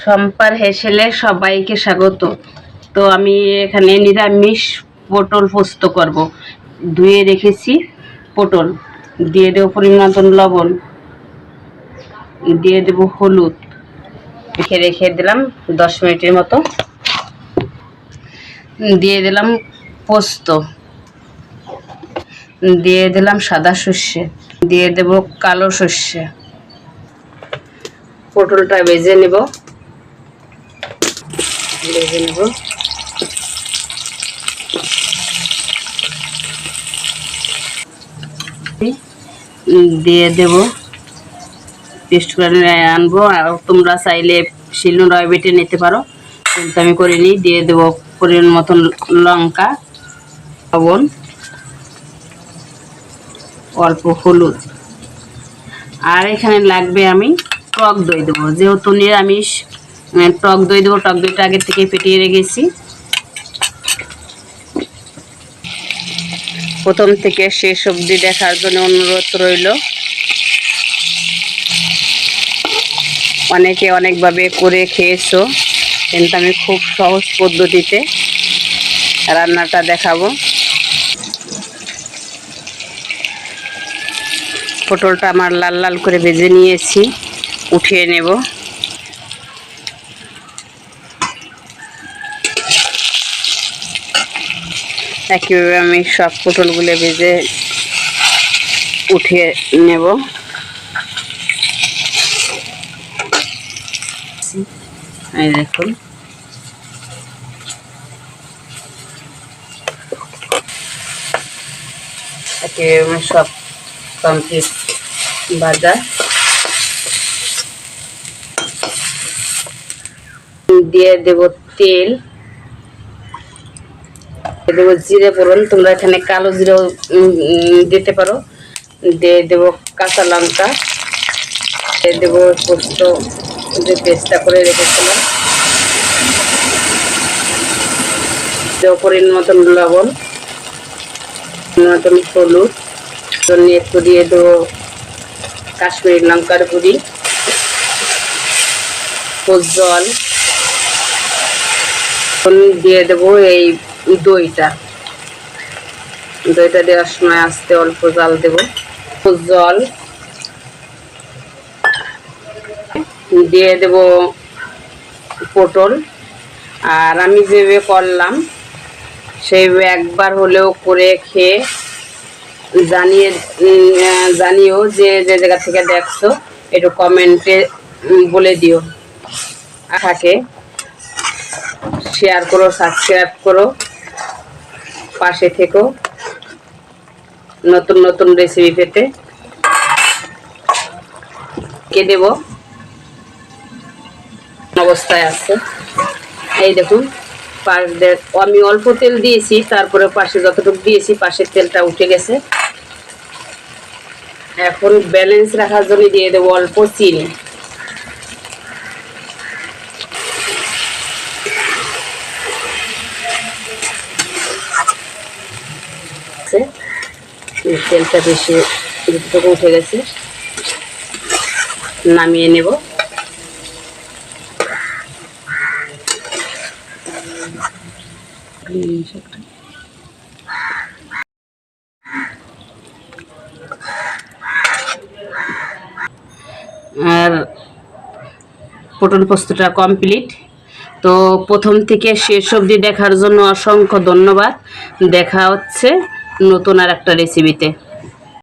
সম্পার হেসেলে সবাইকে স্বাগত। তো আমি এখানে নিরামিষ পটল পোস্ত করব। ধুয়ে রেখেছি পটল, দিয়ে দেবো পরিমাণ মতন লবণ, দিয়ে দেবো হলুদ, রেখে দিলাম 10 মিনিটের মতো। দিয়ে দিলাম পোস্ত, দিয়ে দিলাম সাদা সর্ষে, দিয়ে দেব কালো সর্ষে। পটলটা ভেজে নেব, দিয়ে দেব পেস্ট করে আনবো। আর তোমরা চাইলে শিলনোড়ায় বেটে নিতে পারো, কিন্তু আমি করিনি। দিয়ে দেব পরিমাণ মতন লঙ্কা, লবণ, অল্প হলুদ। আর এখানে লাগবে আমি টক দই দেবো, যেহেতু নিরামিষ টক দই দেবো। টক দইটা আগে থেকে ফেটিয়ে রেখেছি। প্রথম থেকে শেষ অবধি দেখার জন্য অনুরোধ রইল। অনেকে অনেকভাবে করে খেয়েছো, কিন্তু আমি খুব সহজ পদ্ধতিতে রান্নাটা দেখাবো। পটলটা আমার লাল লাল করে ভেজে নিয়েছি, উঠিয়ে নেব। একইভাবে আমি সব পটলগুলো ভেজে উঠিয়ে নেব। এই দেখুন, একইভাবে সব কমপ্লিট ভাজা। দিয়ে দেব তেল, দেবো জিরে ফোড়ন, তোমরা এখানে কালো জিরেও দিতে পারো। দিয়ে দেব কাঁচা লঙ্কা, দিয়ে দেবো পোস্ত যে পেস্টটা করে রেখেছিলাম, দেবো পরিমাণ মতন লবণ, মতন হলুদ, একটু দিয়ে দেবো কাশ্মীরি লঙ্কার গুঁড়ি, জল, দিয়ে দেবো এই দইটা দেওয়ার সময় আস্তে অল্প জাল দেব। জল দিয়ে দেব পটল। আর আমি যেভাবে করলাম সেইভাবে একবার হলেও করে খেয়ে জানিও যে জায়গা থেকে দেখছো, একটু কমেন্টে বলে দিও। থাকে শেয়ার করো, সাবস্ক্রাইব করো, পাশে থেকো নতুন নতুন রেসিপি পেতে। কে দেব অবস্থায় আছে, এই দেখুন। আমি অল্প তেল দিয়েছি, তারপরে পাশে যতটুকু দিয়েছি পাশের তেলটা উঠে গেছে। এখন ব্যালেন্স রাখার জন্য দিয়ে দেবো অল্প চিনি। তেলটা বেশি যতটুকু উঠে গেছে, নামিয়ে নেব। আর পটল পোস্তটা কমপ্লিট। তো প্রথম থেকে শেষ অবধি দেখার জন্য অসংখ্য ধন্যবাদ। দেখা হচ্ছে নতুন আর একটা রেসিপিতে।